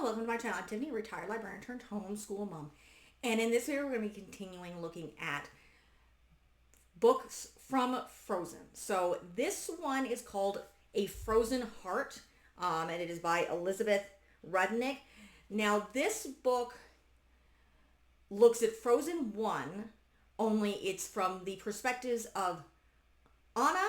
welcome to my channel. I'm Tiffany, retired librarian turned homeschool mom. And in this video, we're going to be continuing looking at books from Frozen. So this one is called A Frozen Heart, and it is by Elizabeth Rudnick. Now, this book looks at Frozen 1, only it's from the perspectives of Anna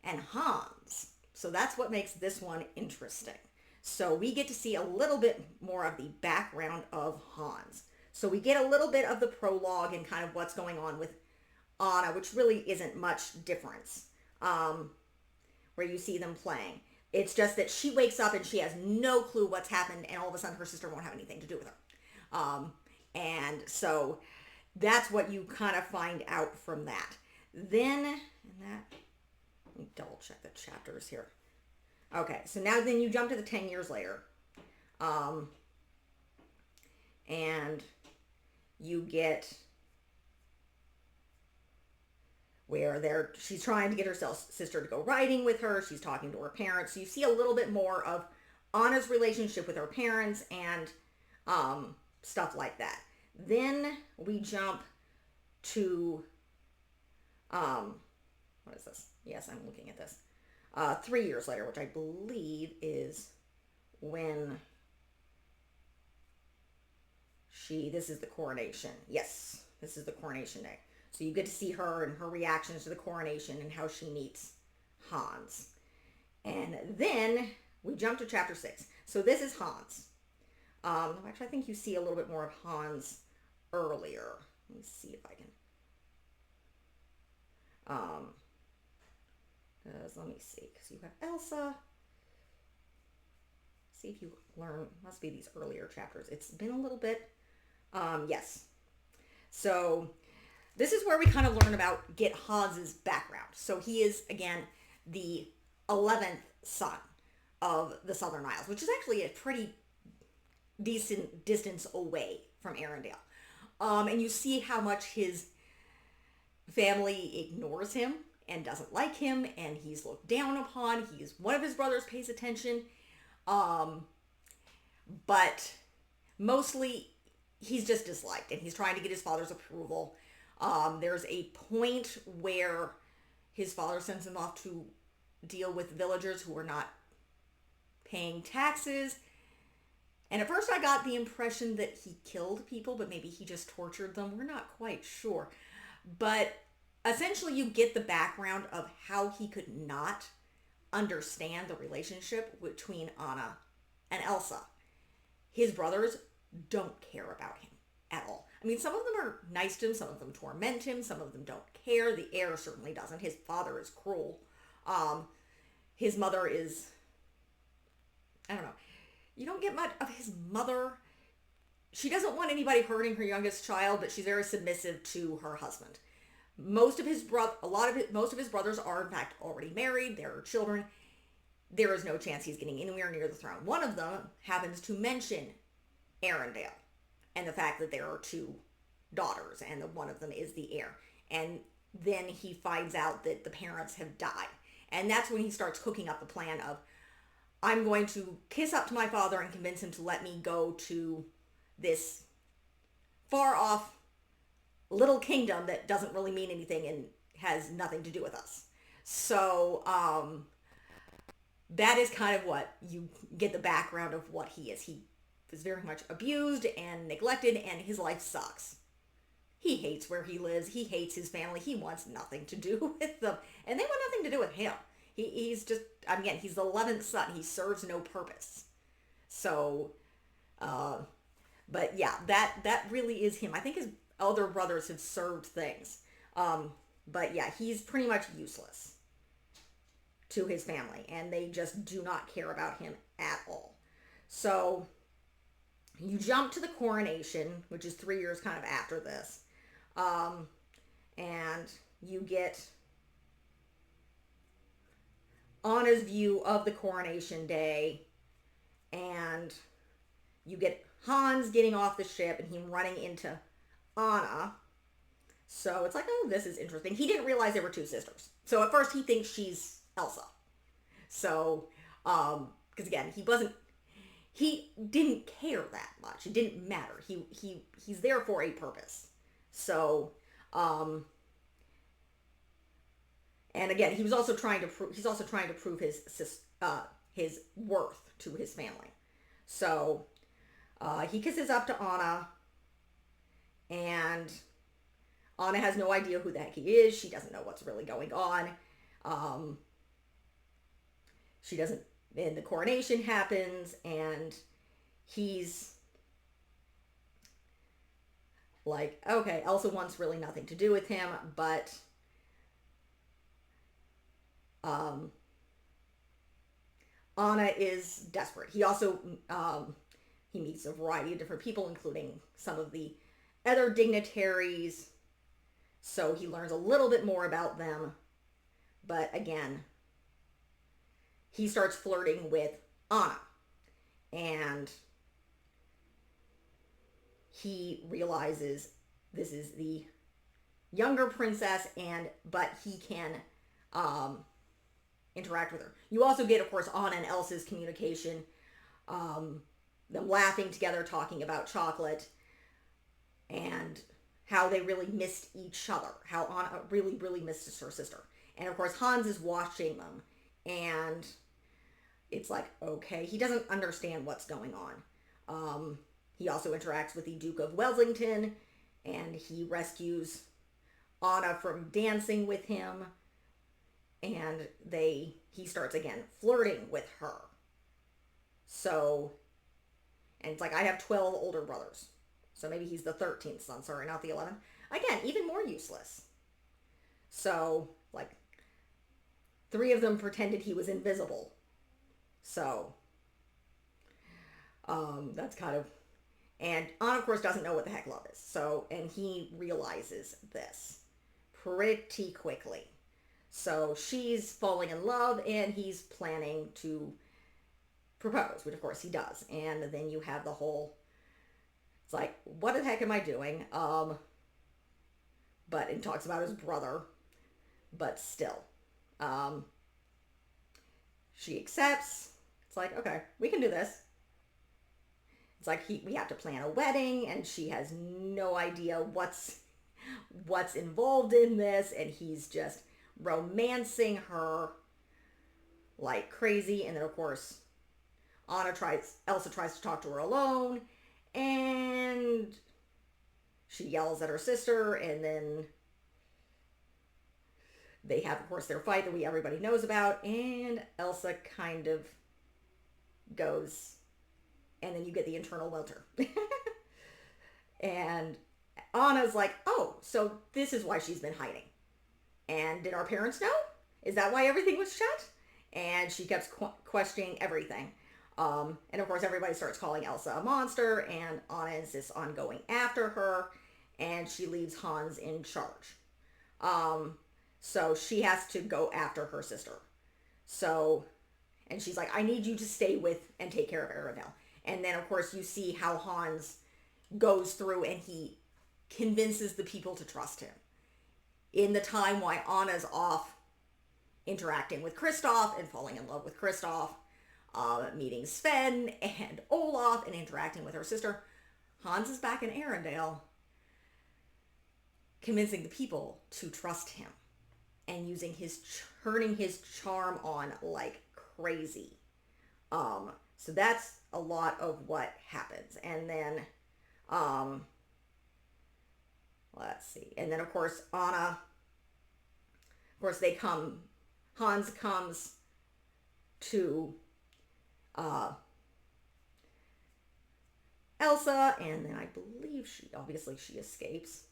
and Hans. So that's what makes this one interesting. So we get to see a little bit more of the background of Hans. So we get a little bit of the prologue and kind of what's going on with Anna, which really isn't much difference, where you see them playing. It's just that she wakes up and she has no clue what's happened, and all of a sudden her sister won't have anything to do with her. And so that's what you kind of find out from that. Then, let me double check the chapters here. Okay, so now then you jump to the 10 years later. And you get where she's trying to get her sister to go riding with her. She's talking to her parents. So you see a little bit more of Anna's relationship with her parents and stuff like that. Then we jump to, what is this? Yes, I'm looking at this. 3 years later, which I believe is when this is the coronation. Yes, this is the coronation day. So you get to see her and her reactions to the coronation and how she meets Hans. And then we jump to chapter 6. So this is Hans. Actually, I think you see a little bit more of Hans earlier. Let me see if I can. Let me see, because you have Elsa. See if you learn, must be these earlier chapters. It's been a little bit, yes. So this is where we kind of get Hans's background. So he is, again, the 11th son of the Southern Isles, which is actually a pretty decent distance away from Arendelle. And you see how much his family ignores him and doesn't like him, and he's looked down upon. One of his brothers pays attention, but mostly he's just disliked, and he's trying to get his father's approval. There's a point where his father sends him off to deal with villagers who are not paying taxes. And at first I got the impression that he killed people, but maybe he just tortured them. We're not quite sure. But essentially you get the background of how he could not understand the relationship between Anna and Elsa. His brothers don't care about him at all. I mean, some of them are nice to him, some of them torment him, some of them don't care. The heir certainly doesn't. His father is cruel. His mother is, I don't know. You don't get much of his mother. She doesn't want anybody hurting her youngest child, but she's very submissive to her husband. Most of his brothers are in fact already married. There are children. There is no chance he's getting anywhere near the throne. One of them happens to mention Arendelle and the fact that there are two daughters, and that one of them is the heir. And then he finds out that the parents have died. And that's when he starts cooking up the plan of, I'm going to kiss up to my father and convince him to let me go to this far off little kingdom that doesn't really mean anything and has nothing to do with us. So that is kind of what you get the background of what he is. He is very much abused and neglected, and his life sucks. He hates where he lives. He hates his family. He wants nothing to do with them, and they want nothing to do with him. He's just, again, he's the 11th son. He serves no purpose. So, but yeah, that really is him. I think his other brothers have served things. But yeah, he's pretty much useless to his family, and they just do not care about him at all. So you jump to the coronation, which is 3 years kind of after this. And you get Anna's view of the coronation day, and you get Hans getting off the ship and him running into Anna. So it's like, oh, this is interesting. He didn't realize there were two sisters. So at first he thinks she's Elsa. So, because again, he didn't care that much. It didn't matter. He's there for a purpose. So, and again, he was also trying to prove his worth to his family. So, he kisses up to Anna, and Anna has no idea who the heck he is. She doesn't know what's really going on. She doesn't, and the coronation happens, and he's like, okay, Elsa wants really nothing to do with him, but Anna is desperate. He also he meets a variety of different people, including some of the other dignitaries. So he learns a little bit more about them. But again, he starts flirting with Anna. And he realizes this is the younger princess, but he can interact with her. You also get, of course, Anna and Elsa's communication, them laughing together, talking about chocolate, and how they really missed each other, how Anna really, really missed her sister. And of course, Hans is watching them, and it's like, okay, he doesn't understand what's going on. He also interacts with the Duke of Wellington, and he rescues Anna from dancing with him, and he starts again flirting with her. So, and it's like, I have 12 older brothers. So maybe he's the 13th son, sorry, not the 11th. Again, even more useless. So, like, 3 of them pretended he was invisible. So, that's kind of, and Anna, of course, doesn't know what the heck love is. So, and he realizes this pretty quickly. So she's falling in love, and he's planning to propose, which of course he does. And then you have the whole, it's like, what the heck am I doing? But it talks about his brother, but still. She accepts. It's like, okay, we can do this. It's like we have to plan a wedding, and she has no idea what's involved in this, and he's just romancing her like crazy. And then of course Elsa tries to talk to her alone, and she yells at her sister, and then they have, of course, their fight that everybody knows about, and Elsa kind of goes, and then you get the internal welter. And Anna's like, oh, so this is why she's been hiding. And did our parents know? Is that why everything was shut? And she kept questioning everything. And of course, everybody starts calling Elsa a monster, and Anna insists on going after her, and she leaves Hans in charge. So she has to go after her sister. So, and she's like, I need you to stay with and take care of Arendelle. And then, of course, you see how Hans goes through and he convinces the people to trust him. In the time while Anna's off interacting with Kristoff and falling in love with Kristoff, meeting Sven and Olaf and interacting with her sister, Hans is back in Arendelle, convincing the people to trust him and turning his charm on like crazy. So that's a lot of what happens. And then, let's see. And then, of course, Anna, of course, Hans comes to Elsa, and then I believe she escapes.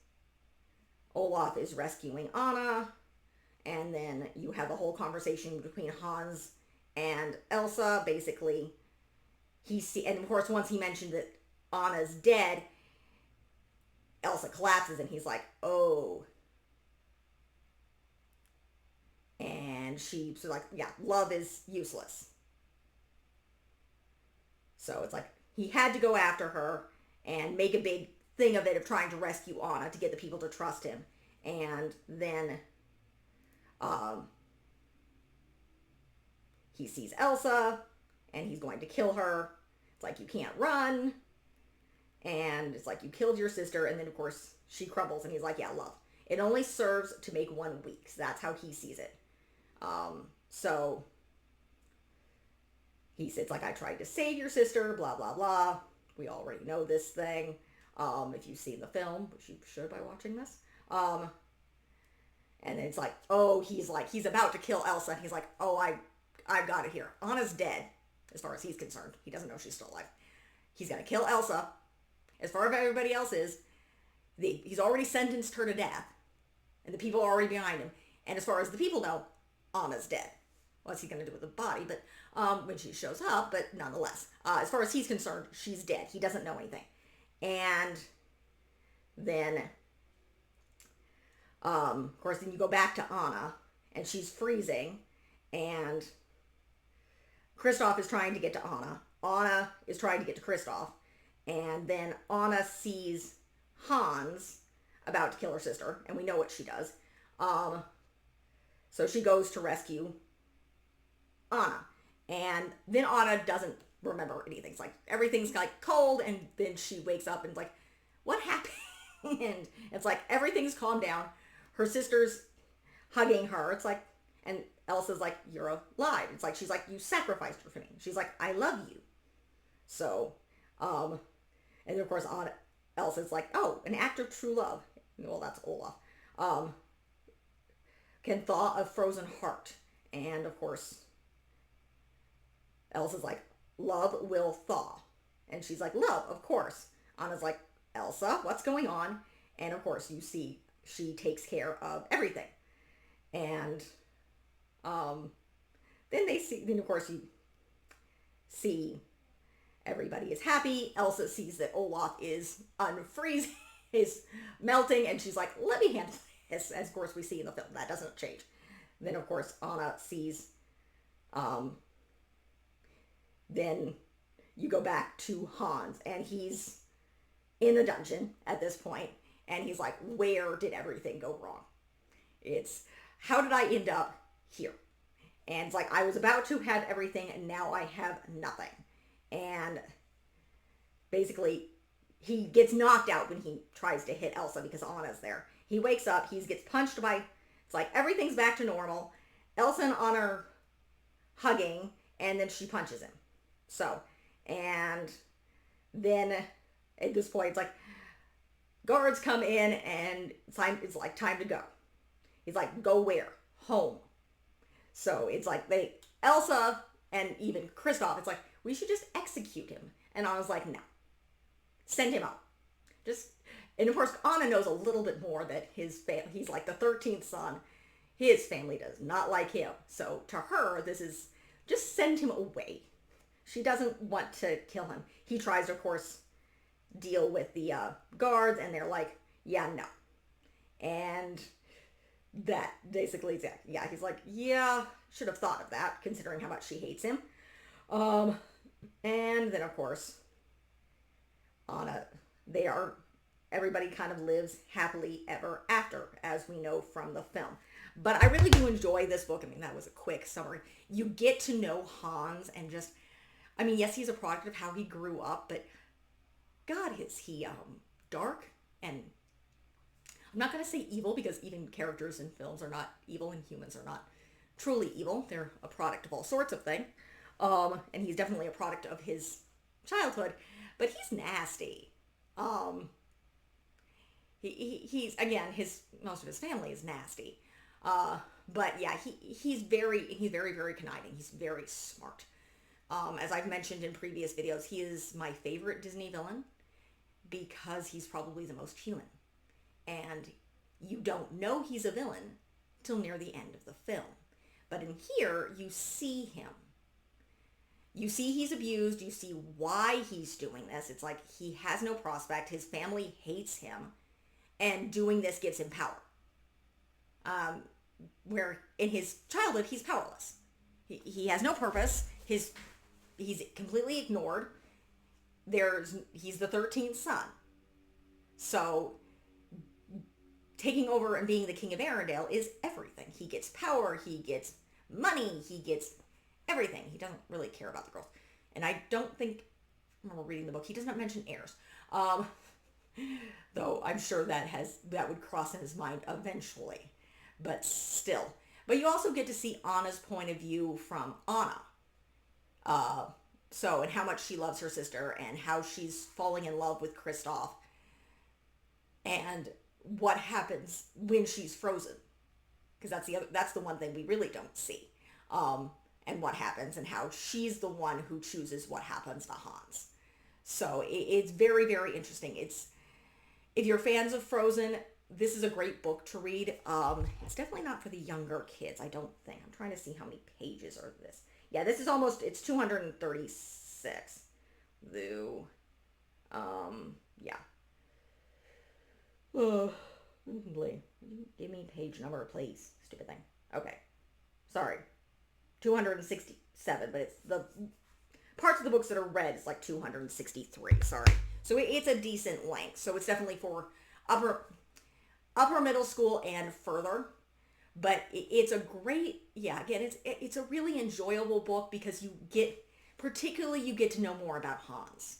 Olaf is rescuing Anna, and then you have the whole conversation between Hans and Elsa. Basically, and of course, once he mentioned that Anna's dead, Elsa collapses, and he's like, oh. And she's like, yeah, love is useless. So it's like he had to go after her and make a big thing of it, of trying to rescue Anna to get the people to trust him. And then he sees Elsa, and he's going to kill her. It's like, you can't run. And it's like, you killed your sister. And then, of course, she crumbles. And he's like, yeah, love. It only serves to make one weak. So that's how he sees it. So he says, like, I tried to save your sister, blah, blah, blah. We already know this thing. If you've seen the film, which you should by watching this. And then it's like, oh, he's about to kill Elsa. And he's like, oh, I've got it here. Anna's dead, as far as he's concerned. He doesn't know she's still alive. He's going to kill Elsa. As far as everybody else is, he's already sentenced her to death. And the people are already behind him. And as far as the people know, Anna's dead. What's he going to do with the body? But when she shows up, but nonetheless, as far as he's concerned, she's dead. He doesn't know anything. And then, of course, then you go back to Anna, and she's freezing, and Kristoff is trying to get to Anna. Anna is trying to get to Kristoff, and then Anna sees Hans about to kill her sister, and we know what she does. So she goes to rescue Anna, and then Anna doesn't remember anything. It's like, everything's like cold, and then she wakes up and it's like, what happened? And it's like, everything's calmed down. Her sister's hugging her. It's like, and Elsa's like, you're alive. It's like, she's like, you sacrificed her for me. She's like, I love you. So, and then of course Elsa's like, oh, an act of true love. Well, that's Olaf. Can thaw a frozen heart. And of course, Elsa's like, love will thaw. And she's like, love, of course. Anna's like, Elsa, what's going on? And of course, you see she takes care of everything. And then of course you see everybody is happy. Elsa sees that Olaf is unfreezing, is melting, and she's like, let me handle this. As of course we see in the film, that doesn't change. Then of course Anna sees, then you go back to Hans, and he's in the dungeon at this point, and he's like, where did everything go wrong? It's, how did I end up here? And it's like, I was about to have everything, and now I have nothing. And basically, he gets knocked out when he tries to hit Elsa because Anna's there. He wakes up, he gets punched by, it's like, everything's back to normal. Elsa and Anna are hugging, and then she punches him. So, and then at this point, it's like, guards come in, and it's like, time to go. He's like, go where? Home. So it's like, Elsa and even Kristoff, it's like, we should just execute him. And Anna's like, no. Send him out. And of course, Anna knows a little bit more that he's like the 13th son. His family does not like him. So to her, this is, just send him away. She doesn't want to kill him. He tries to, of course, deal with the guards, and they're like, yeah, no. And that basically, yeah, he's like, yeah, should have thought of that, considering how much she hates him. And then, of course, Anna, everybody kind of lives happily ever after, as we know from the film. But I really do enjoy this book. I mean, that was a quick summary. You get to know Hans, and just, I mean, yes, he's a product of how he grew up, but God, is he dark, and I'm not going to say evil, because even characters in films are not evil, and humans are not truly evil. They're a product of all sorts of things. And he's definitely a product of his childhood, but he's nasty. He's, again, most of his family is nasty. But yeah, he's very, very conniving. He's very smart. As I've mentioned in previous videos, he is my favorite Disney villain because he's probably the most human. And you don't know he's a villain till near the end of the film. But in here, you see him. You see he's abused. You see why he's doing this. It's like he has no prospect. His family hates him. And doing this gives him power. Where in his childhood, he's powerless. He has no purpose. He's completely ignored. He's the 13th son. So taking over and being the king of Arendelle is everything. He gets power. He gets money. He gets everything. He doesn't really care about the girls. And I don't think remember reading the book. He does not mention heirs. Though I'm sure that would cross in his mind eventually. But still. But you also get to see Anna's point of view from Anna. And how much she loves her sister and how she's falling in love with Kristoff and what happens when she's frozen. Because that's the one thing we really don't see. And what happens and how she's the one who chooses what happens to Hans. So it's very, very interesting. If you're fans of Frozen, this is a great book to read. It's definitely not for the younger kids, I don't think. I'm trying to see how many pages are this. Yeah, this is it's 236. Though, yeah. Give me page number, please. Stupid thing. Okay. Sorry. 267, but it's the parts of the books that are red is like 263. Sorry. So it's a decent length. So it's definitely for upper middle school and further. But it's a great, again, it's a really enjoyable book because you get to know more about Hans.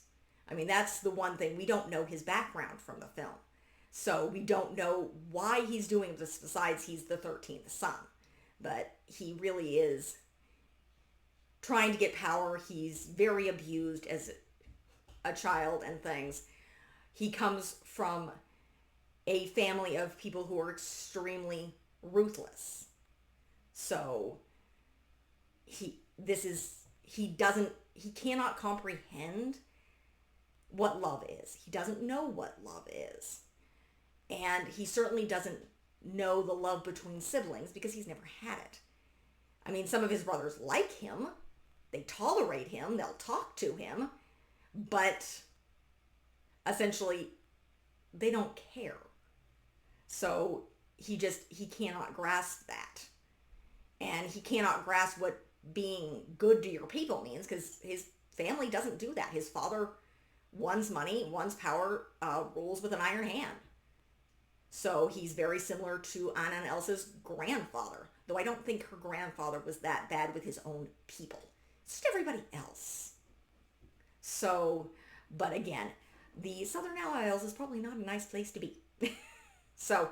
I mean, that's the one thing. We don't know his background from the film. So we don't know why he's doing this besides he's the 13th son. But he really is trying to get power. He's very abused as a child and things. He comes from a family of people who are extremely ruthless. So he cannot comprehend what love is. He doesn't know what love is. And he certainly doesn't know the love between siblings because he's never had it. I mean, some of his brothers like him. They tolerate him. They'll talk to him. But essentially, they don't care. So he cannot grasp that. And he cannot grasp what being good to your people means because his family doesn't do that. His father wants money, wants power, rules with an iron hand. So he's very similar to Anna and Elsa's grandfather, though I don't think her grandfather was that bad with his own people. It's just everybody else. So, but again, the Southern Isles is probably not a nice place to be. So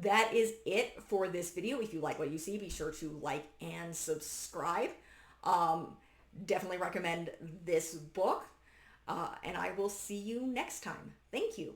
that is it for this video. If you like what you see, be sure to like and subscribe. Definitely recommend this book. And I will see you next time. Thank you.